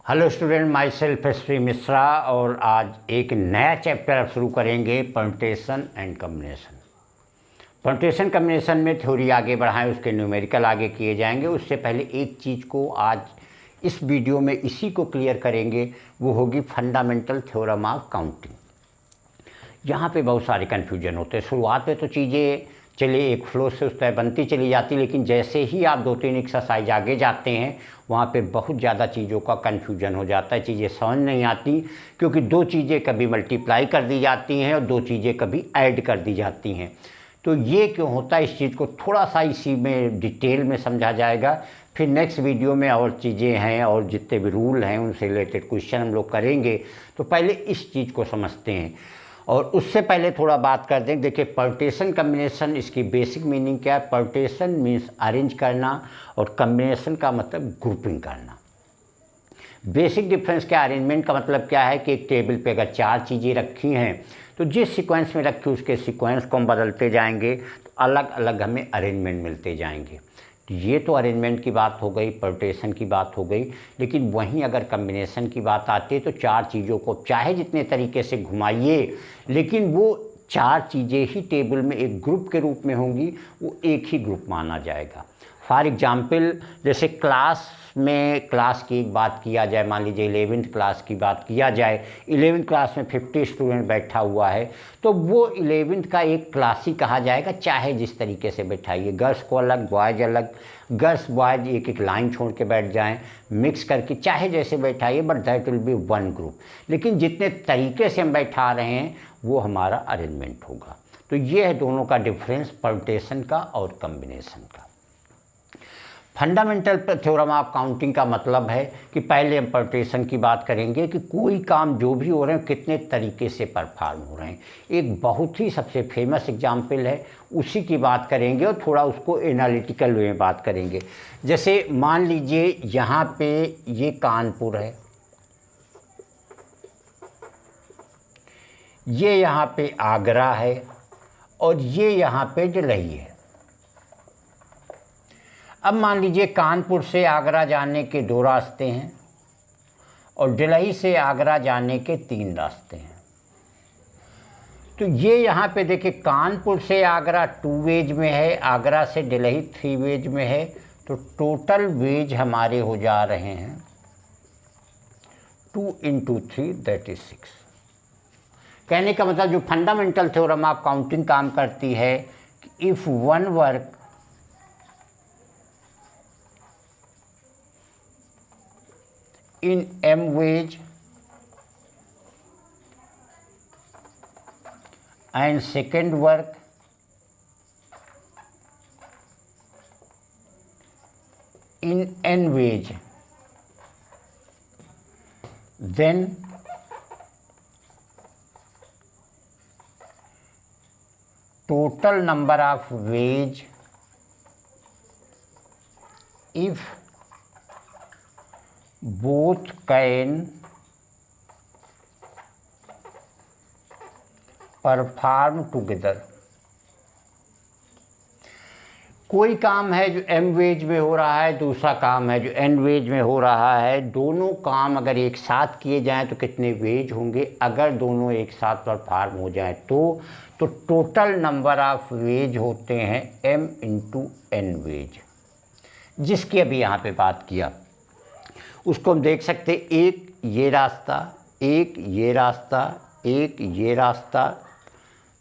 Hello student, my self Shri Mishra और आज एक नया चैप्टर आप शुरू करेंगे permutation and combination. Permutation combination में थ्योरी आगे बढ़ाएं, उसके न्यूमेरिकल आगे किए जाएंगे। उससे पहले एक चीज़ को आज इस वीडियो में इसी को क्लियर करेंगे, वो होगी फंडामेंटल थ्योरम ऑफ काउंटिंग। यहाँ पे बहुत सारे कन्फ्यूजन होते हैं। शुरुआत में तो चीज़ें चलिए एक फ्लो से उस तरह बनती चली जाती, लेकिन जैसे ही आप 2-3 एक्सरसाइज आगे जाते हैं वहाँ पे बहुत ज़्यादा चीज़ों का कन्फ्यूजन हो जाता है, चीज़ें समझ नहीं आती, क्योंकि दो चीज़ें कभी मल्टीप्लाई कर दी जाती हैं और दो चीज़ें कभी ऐड कर दी जाती हैं। तो ये क्यों होता है, इस चीज़ को थोड़ा सा इसी में डिटेल में समझा जाएगा। फिर नेक्स्ट वीडियो में और चीज़ें हैं और जितने भी रूल हैं उनसे रिलेटेड क्वेश्चन हम लोग करेंगे। तो पहले इस चीज़ को समझते हैं और उससे पहले थोड़ा बात कर दें। देखिए, परम्यूटेशन कॉम्बिनेशन, इसकी बेसिक मीनिंग क्या है। परम्यूटेशन मीन्स अरेंज करना और कॉम्बिनेशन का मतलब ग्रुपिंग करना। बेसिक डिफरेंस क्या, अरेंजमेंट का मतलब क्या है कि एक टेबल पे अगर 4 चीज़ें रखी हैं तो जिस सीक्वेंस में रखी उसके सीक्वेंस को हम बदलते जाएंगे तो अलग अलग हमें अरेंजमेंट मिलते जाएंगे। तो ये तो अरेंजमेंट की बात हो गई, परम्यूटेशन की बात हो गई। लेकिन वहीं अगर कॉम्बिनेशन की बात आती है तो 4 चीज़ों को चाहे जितने तरीके से घुमाइए, लेकिन वो 4 चीज़ें ही टेबल में एक ग्रुप के रूप में होंगी, वो एक ही ग्रुप माना जाएगा। फॉर एग्जाम्पल, जैसे क्लास में, क्लास की एक बात किया जाए, मान लीजिए 11th क्लास की बात किया जाए। 11th क्लास में 50 स्टूडेंट बैठा हुआ है, तो वो 11th का एक क्लास ही कहा जाएगा, चाहे जिस तरीके से बैठाइए। गर्ल्स को अलग, बॉयज़ अलग, गर्ल्स बॉयज़ एक एक लाइन छोड़ के बैठ जाएं, मिक्स करके चाहे जैसे बैठाइए, but that will be one group. लेकिन जितने तरीके से हम बैठा रहे हैं वो हमारा अरेंजमेंट होगा। तो ये है दोनों का डिफरेंस, परम्यूटेशन का और कॉम्बिनेशन का। फंडामेंटल थ्योरम ऑफ काउंटिंग का मतलब है कि पहले हम परम्यूटेशन की बात करेंगे कि कोई काम जो भी हो रहे हैं कितने तरीके से परफॉर्म हो रहे हैं। एक बहुत ही सबसे फेमस एग्जाम्पल है, उसी की बात करेंगे और थोड़ा उसको एनालिटिकल वे में बात करेंगे। जैसे मान लीजिए यहाँ पे ये कानपुर है, ये यहाँ पे आगरा है और ये यहाँ पे दिल्ली है। अब मान लीजिए कानपुर से आगरा जाने के 2 रास्ते हैं और दिल्ली से आगरा जाने के 3 रास्ते हैं। तो ये यहाँ पे देखिए, कानपुर से आगरा 2 वेज में है, आगरा से दिल्ली 3 वेज में है। तो टोटल वेज हमारे हो जा रहे हैं 2 × 3 दैट इज 6। कहने का मतलब जो फंडामेंटल थ्योरम ऑफ काउंटिंग काम करती है कि if one work in m ways and second work in n ways, then total number of ways if both can perform together। कोई काम है जो m वेज में हो रहा है, दूसरा काम है जो n वेज में हो रहा है। दोनों काम अगर एक साथ किए जाएं तो कितने वेज होंगे, अगर दोनों एक साथ परफॉर्म हो जाएं तो टोटल नंबर ऑफ वेज होते हैं m × n वेज, जिसकी अभी यहाँ पे बात किया। उसको हम देख सकते, एक ये रास्ता, एक ये रास्ता, एक ये रास्ता,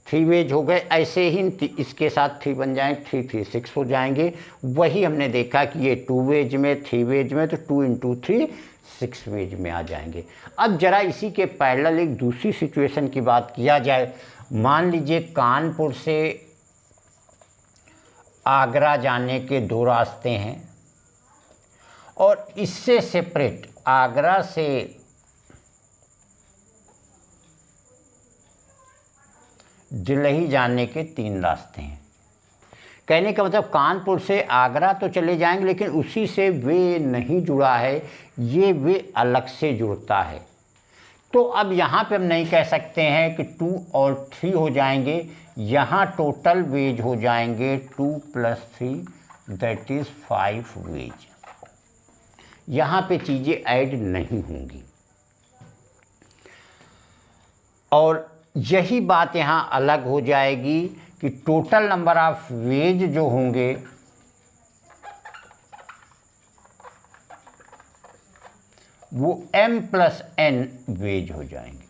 3 वेज हो गए। ऐसे ही इसके साथ 3 बन जाएंगे, 3 3 6 हो जाएंगे। वही हमने देखा कि ये 2 वेज में, 3 वेज में, तो 2 × 3 6 वेज में आ जाएंगे। अब जरा इसी के पैरेलल एक दूसरी सिचुएशन की बात किया जाए। मान लीजिए कानपुर से आगरा जाने के 2 रास्ते हैं और इससे सेपरेट आगरा से दिल्ली जाने के 3 रास्ते हैं। कहने का मतलब कानपुर से आगरा तो चले जाएंगे, लेकिन उसी से वे नहीं जुड़ा है, ये वे अलग से जुड़ता है। तो अब यहाँ पे हम नहीं कह सकते हैं कि 2 और 3 हो जाएंगे, यहाँ टोटल वेज हो जाएंगे 2 + 3 दैट इज़ 5 वेज। यहाँ पे चीज़ें ऐड नहीं होंगी। और यही बात यहाँ अलग हो जाएगी कि टोटल नंबर ऑफ वेज जो होंगे वो m+n वेज हो जाएंगे।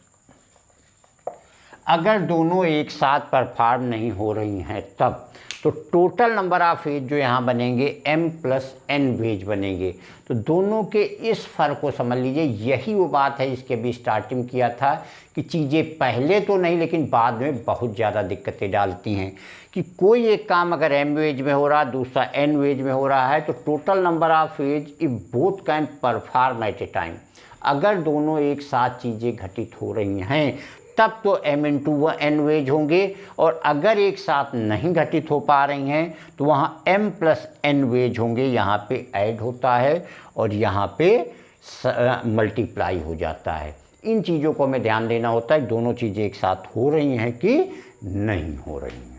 अगर दोनों एक साथ परफॉर्म नहीं हो रही हैं तब तो टोटल नंबर ऑफ वेज जो यहाँ बनेंगे m+n वेज बनेंगे। तो दोनों के इस फ़र्क को समझ लीजिए। यही वो बात है इसके भी स्टार्टिंग किया था कि चीज़ें पहले तो नहीं लेकिन बाद में बहुत ज़्यादा दिक्कतें डालती हैं कि कोई एक काम अगर m वेज में हो रहा है दूसरा n वेज में हो रहा है तो total number of veg if both can perform at a time, अगर दोनों एक साथ चीज़ें घटित हो रही हैं तब तो m×n वेज होंगे, और अगर एक साथ नहीं घटित हो पा रही हैं तो वहाँ m+n वेज होंगे। यहाँ पे ऐड होता है और यहाँ पे मल्टीप्लाई हो जाता है। इन चीज़ों को हमें ध्यान देना होता है दोनों चीज़ें एक साथ हो रही हैं कि नहीं हो रही हैं।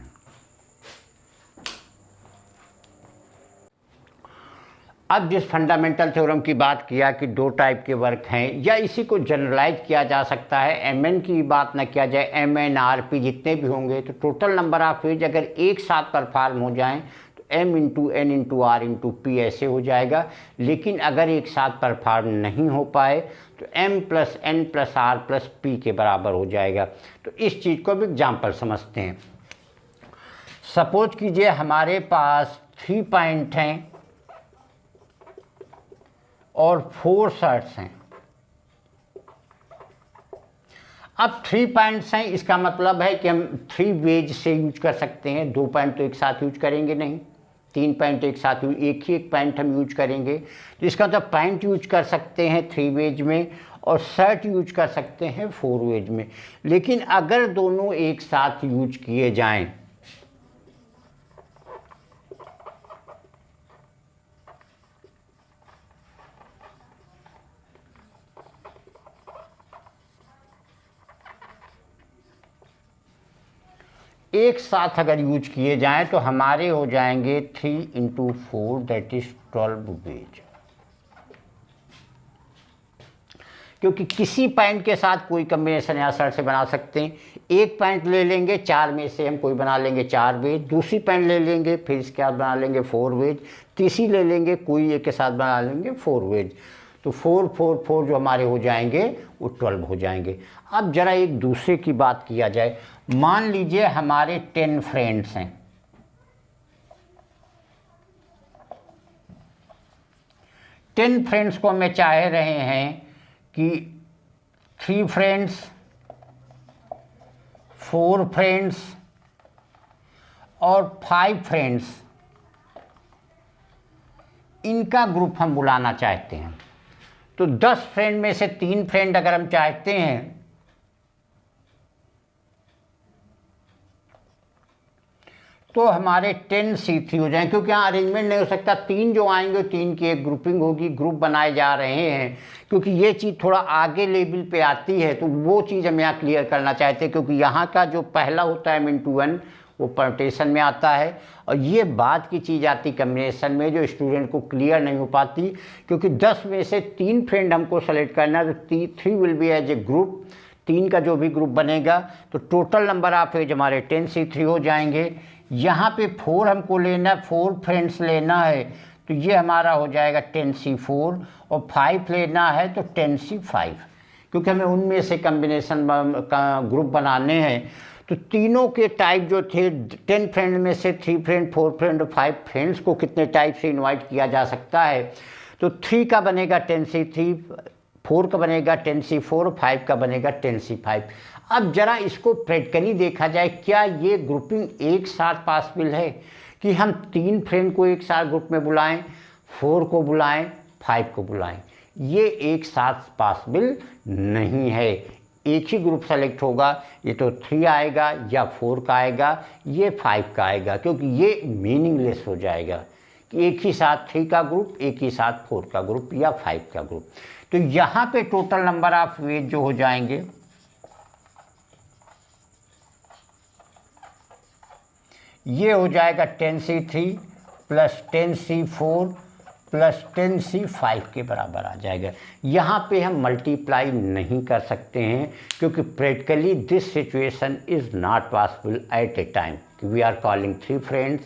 अब जिस फंडामेंटल थ्योरम की बात किया कि दो टाइप के वर्क हैं या इसी को जनरलाइज किया जा सकता है, mn की बात ना किया जाए, mn rp जितने भी होंगे तो टोटल नंबर ऑफ वेज अगर एक साथ परफॉर्म हो जाएं तो m×n×r×p ऐसे हो जाएगा। लेकिन अगर एक साथ परफॉर्म नहीं हो पाए तो m+n+r+p के बराबर हो जाएगा। तो इस चीज़ को भी एग्जाम्पल समझते हैं। सपोज कीजिए हमारे पास 3 पॉइंट हैं और 4 शर्ट्स हैं। अब 3 पॉइंट्स हैं, इसका मतलब है कि हम 3 वेज से यूज कर सकते हैं। 2 पॉइंट तो एक साथ यूज करेंगे नहीं, 3 पॉइंट एक साथ एक ही एक पॉइंट हम यूज करेंगे। तो इसका मतलब पॉइंट यूज कर सकते हैं 3 वेज में और शर्ट यूज कर सकते हैं 4 वेज में। लेकिन अगर दोनों एक साथ यूज किए जाएं एक साथ अगर यूज किए जाएं तो हमारे हो जाएंगे 3×4 दैट इज 12 वेज। क्योंकि किसी पॉइंट के साथ कोई कम्बिनेशन यहाँ शर्ट से बना सकते हैं। एक पॉइंट ले लेंगे 4 में से हम कोई बना लेंगे 4 वेज, दूसरी पॉइंट ले लेंगे फिर इसके बाद बना लेंगे 4 वेज, तीसरी ले लेंगे कोई एक के साथ बना लेंगे 4 वेज। तो 4 4 4 जो हमारे हो जाएंगे वो 12 हो जाएंगे। अब ज़रा एक दूसरे की बात किया जाए। मान लीजिए हमारे 10 फ्रेंड्स हैं। 10 फ्रेंड्स को हमें चाह रहे हैं कि 3 फ्रेंड्स, 4 फ्रेंड्स और 5 फ्रेंड्स, इनका ग्रुप हम बुलाना चाहते हैं। तो 10 फ्रेंड में से 3 फ्रेंड अगर हम चाहते हैं तो हमारे 10C3 हो जाएंगे। क्योंकि यहाँ अरेंजमेंट नहीं हो सकता, 3 जो आएंगे 3 की एक ग्रुपिंग होगी, ग्रुप बनाए जा रहे हैं। क्योंकि ये चीज़ थोड़ा आगे लेवल पे आती है तो वो चीज़ हम यहाँ क्लियर करना चाहते हैं। क्योंकि यहाँ का जो पहला होता है m×n वो परम्यूटेशन में आता है और ये बाद की चीज़ आती कम्बिनेशन में जो स्टूडेंट को क्लियर नहीं हो पाती। क्योंकि 10 में से 3 फ्रेंड हमको सेलेक्ट करना है तो 3 will be as a group, 3 का जो भी ग्रुप बनेगा तो टोटल नंबर ऑफ वेज हमारे 10C3 हो जाएंगे। यहाँ पे 4 हमको लेना है, 4 फ्रेंड्स लेना है तो ये हमारा हो जाएगा 10C4 और 5 लेना है तो 10C5। क्योंकि हमें उनमें से कम्बिनेशन का ग्रुप बनाने हैं। तो तीनों के टाइप जो थे 10 फ्रेंड में से 3 फ्रेंड, 4 फ्रेंड और 5 फ्रेंड्स को कितने टाइप से इनवाइट किया जा सकता है। तो 3 का बनेगा 10C3, 4 का बनेगा 10C4, 5 का बनेगा 10C5। अब जरा इसको प्रैक्टिकली देखा जाए, क्या ये ग्रुपिंग एक साथ पॉसिबल है कि हम 3 फ्रेंड को एक साथ ग्रुप में बुलाएं, 4 को बुलाएं, 5 को बुलाएं? ये एक साथ पॉसिबल नहीं है। एक ही ग्रुप सेलेक्ट होगा, ये तो 3 आएगा या 4 का आएगा, ये 5 का आएगा। क्योंकि ये मीनिंगलेस हो जाएगा कि एक ही साथ 3 का ग्रुप, एक ही साथ 4 का ग्रुप या 5 का ग्रुप। तो यहाँ पे टोटल नंबर ऑफ वेज जो हो जाएंगे ये हो जाएगा 10C3 + 10C4 प्लस 10c 5 के बराबर आ जाएगा। यहाँ पे हम मल्टीप्लाई नहीं कर सकते हैं क्योंकि practically this situation is not possible at a time. We are calling 3 friends,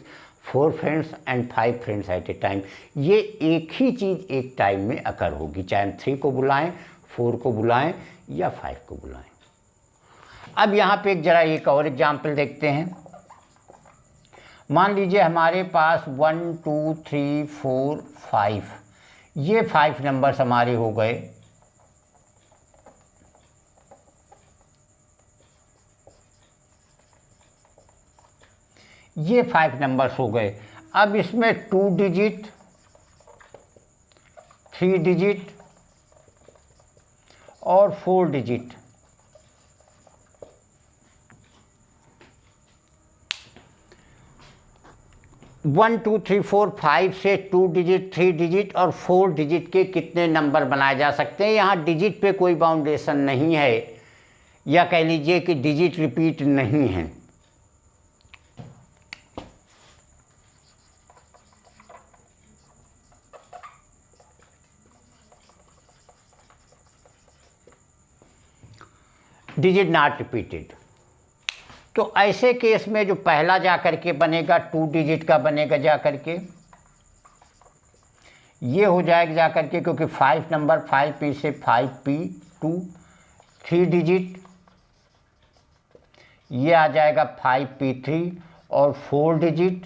4 friends and 5 friends at a time. ये एक ही चीज़ एक टाइम में अकर होगी, चाहे हम 3 को बुलाएं, 4 को बुलाएं या 5 को बुलाएं। अब यहाँ पे एक और एग्जाम्पल देखते हैं। मान लीजिए हमारे पास 1 2 3 4 5, ये 5 नंबर्स हमारे हो गए। ये 5 नंबर्स हो गए। अब इसमें 2 डिजिट, 3 डिजिट और 4 डिजिट, वन 2 3 4 5 से 2 डिजिट, 3 डिजिट और 4 डिजिट के कितने नंबर बनाए जा सकते हैं। यहाँ डिजिट पे कोई बाउंडेशन नहीं है, या कह लीजिए कि डिजिट रिपीट नहीं है। Digit not repeated. तो ऐसे केस में जो पहला जा कर के बनेगा 2 डिजिट का बनेगा जा कर के, ये हो जाएगा जा कर के, क्योंकि 5 नंबर 5 में से 5p2। 3 डिजिट ये आ जाएगा 5p3 और 4 डिजिट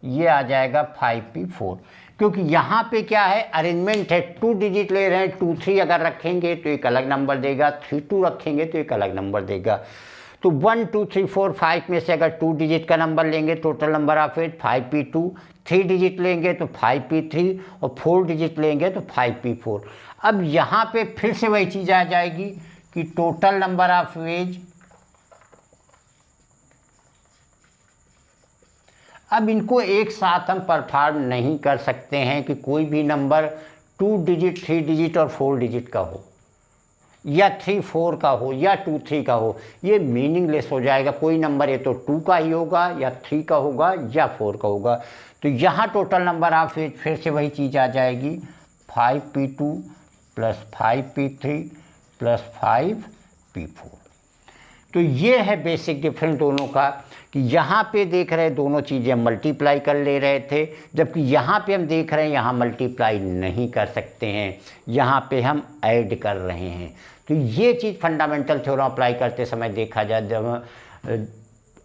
ये आ जाएगा 5p4। क्योंकि यहाँ पे क्या है, अरेंजमेंट है, 2 डिजिट ले रहे हैं, 2 3 अगर रखेंगे तो एक अलग नंबर देगा, 3 2 रखेंगे तो एक अलग नंबर देगा। तो 1 2 3 4 5 में से अगर 2 डिजिट का नंबर लेंगे, टोटल नंबर ऑफ एज 5p2, 3 डिजिट लेंगे तो 5p3 और 4 डिजिट लेंगे तो 5p4। अब यहाँ पे फिर से वही चीज़ आ जाएगी कि टोटल नंबर ऑफ एज, अब इनको एक साथ हम परफॉर्म नहीं कर सकते हैं कि कोई भी नंबर 2 डिजिट, 3 डिजिट और 4 डिजिट का हो, या 3 4 का हो, या 2 3 का हो। ये मीनिंगलेस हो जाएगा। कोई नंबर ये तो 2 का ही होगा, या 3 का होगा, या 4 का होगा। तो यहाँ टोटल नंबर ऑफ एज फिर से वही चीज़ आ जाएगी, 5p2 plus 5p3 plus 5p4। तो ये है बेसिक डिफरेंस दोनों का, कि यहाँ पे देख रहे दोनों चीज़ें मल्टीप्लाई कर ले रहे थे, जबकि यहाँ पे हम देख रहे हैं यहाँ मल्टीप्लाई नहीं कर सकते हैं, यहाँ पे हम ऐड कर रहे हैं। तो ये चीज़ फंडामेंटल थ्योरम अप्लाई करते समय देखा जाए, जब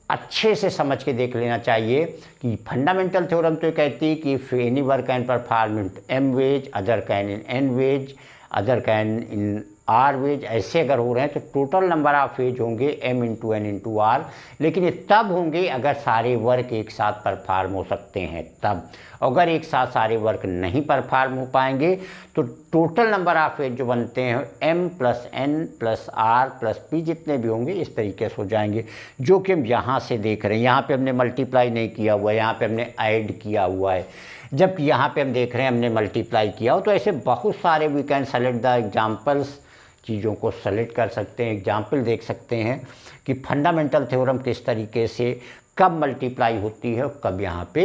अच्छे से समझ के देख लेना चाहिए कि फंडामेंटल थ्योरम तो कहती है कि if any work can perform in m ways, other can in n ways, other can in r ways, ऐसे अगर हो रहे हैं तो टोटल नंबर ऑफ वेज होंगे m into n into r। लेकिन ये तब होंगे अगर सारे वर्क एक साथ परफॉर्म हो सकते हैं तब। अगर एक साथ सारे वर्क नहीं परफॉर्म हो पाएंगे तो टोटल नंबर ऑफ वेज जो बनते हैं m plus n plus r plus p जितने भी होंगे इस तरीके से हो जाएंगे, जो कि हम यहाँ से देख रहे हैं। यहाँ पे हमने मल्टीप्लाई नहीं किया हुआ है, यहाँ पे हमने ऐड किया हुआ है, जबकि यहाँ पे हम देख रहे हैं हमने मल्टीप्लाई किया हो। तो ऐसे बहुत सारे we can select the examples, चीज़ों को सेलेक्ट कर सकते हैं, एग्जाम्पल देख सकते हैं कि फंडामेंटल थ्योरम किस तरीके से कब मल्टीप्लाई होती है और कब यहाँ पे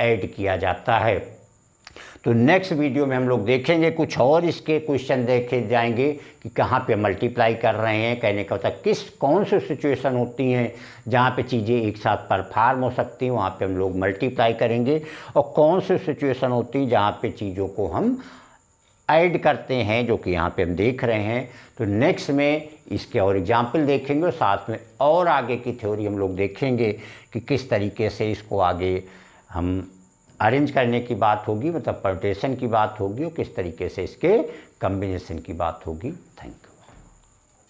ऐड किया जाता है। तो नेक्स्ट वीडियो में हम लोग देखेंगे कुछ और इसके क्वेश्चन देखे जाएंगे कि कहाँ पे मल्टीप्लाई कर रहे हैं। कहने का मतलब कौन सी सिचुएशन होती हैं जहाँ पे चीज़ें एक साथ परफॉर्म हो सकती हैं, वहाँ पे हम लोग मल्टीप्लाई करेंगे, और कौन सी सिचुएशन होती है जहाँ पे चीज़ों को हम ऐड करते हैं, जो कि यहाँ पे हम देख रहे हैं। तो नेक्स्ट में इसके और एग्जाम्पल देखेंगे और साथ में और आगे की थ्योरी हम लोग देखेंगे कि किस तरीके से इसको आगे हम अरेंज करने की बात होगी, मतलब परम्यूटेशन की बात होगी, और किस तरीके से इसके कॉम्बिनेशन की बात होगी। Thank you.